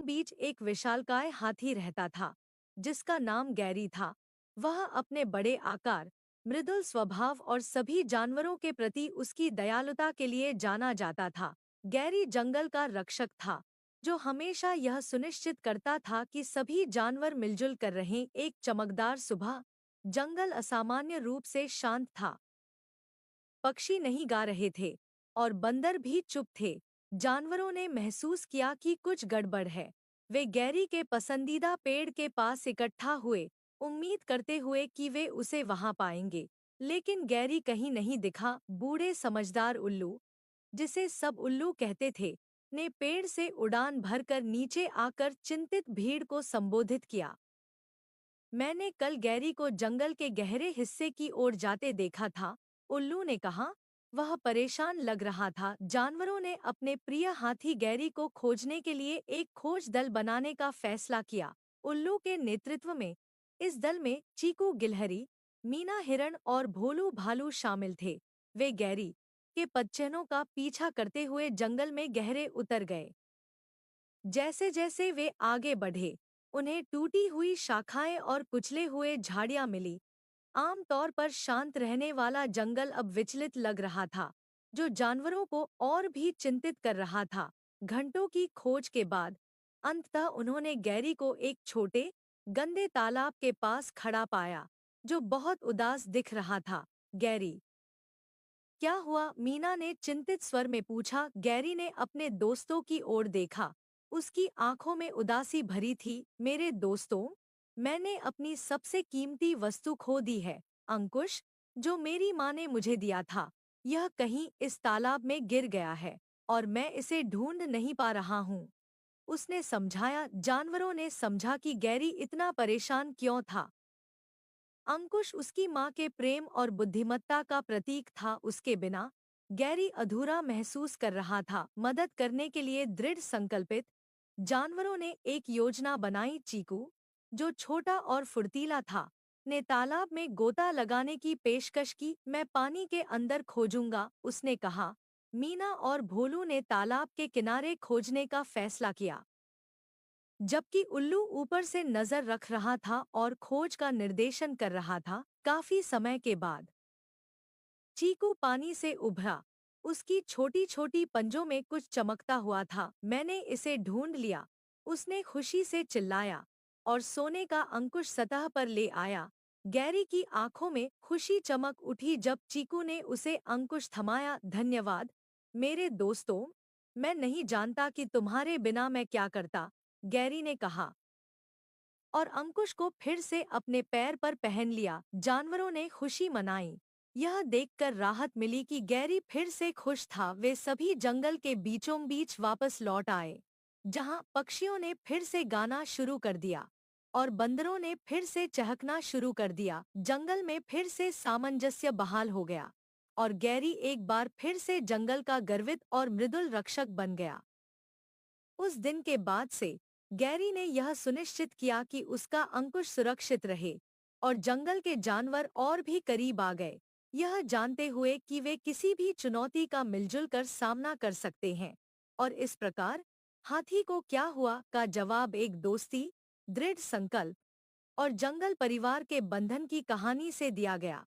बीच एक विशालकाय हाथी रहता था, जिसका नाम गैरी था। वह अपने बड़े आकार, मृदुल स्वभाव और सभी जानवरों के प्रति उसकी दयालुता के लिए जाना जाता था। गैरी जंगल का रक्षक था, जो हमेशा यह सुनिश्चित करता था कि सभी जानवर मिलजुल कर रहें। एक चमकदार सुबह, जंगल असामान्य रूप से शांत था। पक्षी नहीं गा रहे थे और बंदर भी चुप थे। जानवरों ने महसूस किया कि कुछ गड़बड़ है। वे गैरी के पसंदीदा पेड़ के पास इकट्ठा हुए, उम्मीद करते हुए कि वे उसे वहां पाएंगे। लेकिन गैरी कहीं नहीं दिखा। बूढ़े समझदार उल्लू, जिसे सब उल्लू कहते थे, ने पेड़ से उड़ान भरकर नीचे आकर चिंतित भीड़ को संबोधित किया। मैंने कल गैरी को जंगल के गहरे हिस्से की ओर जाते देखा था, उल्लू ने कहा। वह परेशान लग रहा था। जानवरों ने अपने प्रिय हाथी गैरी को खोजने के लिए एक खोज दल बनाने का फैसला किया। उल्लू के नेतृत्व में इस दल में चीकू गिलहरी, मीना हिरण और भोलू भालू शामिल थे। वे गैरी के पदचिह्नों का पीछा करते हुए जंगल में गहरे उतर गए। जैसे जैसे वे आगे बढ़े, उन्हें टूटी हुई शाखाएं और कुचले हुए झाड़ियां मिली। आमतौर पर शांत रहने वाला जंगल अब विचलित लग रहा था, जो जानवरों को और भी चिंतित कर रहा था। घंटों की खोज के बाद अंततः उन्होंने गैरी को एक छोटे, गंदे तालाब के पास खड़ा पाया, जो बहुत उदास दिख रहा था। गैरी, क्या हुआ? मीना ने चिंतित स्वर में पूछा। गैरी ने अपने दोस्तों की ओर देखा। उसकी आंखों में उदासी भरी थी। मेरे दोस्तों, मैंने अपनी सबसे कीमती वस्तु खो दी है। अंकुश, जो मेरी माँ ने मुझे दिया था, यह कहीं इस तालाब में गिर गया है और मैं इसे ढूंढ नहीं पा रहा हूँ। उसने समझाया। जानवरों ने समझा कि गैरी इतना परेशान क्यों था। अंकुश उसकी माँ के प्रेम और बुद्धिमत्ता का प्रतीक था। उसके बिना गैरी अधूरा महसूस कर रहा था। मदद करने के लिए दृढ़ संकल्पित, जानवरों ने एक योजना बनाई। चीकू, जो छोटा और फुर्तीला था, ने तालाब में गोता लगाने की पेशकश की। मैं पानी के अंदर खोजूंगा, उसने कहा। मीना और भोलू ने तालाब के किनारे खोजने का फैसला किया, जबकि उल्लू ऊपर से नजर रख रहा था और खोज का निर्देशन कर रहा था। काफी समय के बाद चीकू पानी से उभरा। उसकी छोटी छोटी पंजों में कुछ चमकता हुआ था। मैंने इसे ढूंढ लिया, उसने खुशी से चिल्लाया और सोने का अंकुश सतह पर ले आया। गैरी की आंखों में खुशी चमक उठी जब चीकू ने उसे अंकुश थमाया। धन्यवाद मेरे दोस्तों, मैं नहीं जानता कि तुम्हारे बिना मैं क्या करता, गैरी ने कहा, और अंकुश को फिर से अपने पैर पर पहन लिया। जानवरों ने खुशी मनाई। यह देखकर राहत मिली कि गैरी फिर से खुश था। वे सभी जंगल के बीचों बीच वापस लौट आए, जहां पक्षियों ने फिर से गाना शुरू कर दिया और बंदरों ने फिर से चहकना शुरू कर दिया। जंगल में फिर से सामंजस्य बहाल हो गया और गैरी एक बार फिर से जंगल का गर्वित और मृदुल रक्षक बन गया। उस दिन के बाद से गैरी ने यह सुनिश्चित किया कि उसका अंकुश सुरक्षित रहे और जंगल के जानवर और भी करीब आ गए, यह जानते हुए कि वे किसी भी चुनौती का मिलजुल कर सामना कर सकते हैं। और इस प्रकार हाथी को क्या हुआ का जवाब एक दोस्ती, दृढ़ संकल्प और जंगल परिवार के बंधन की कहानी से दिया गया।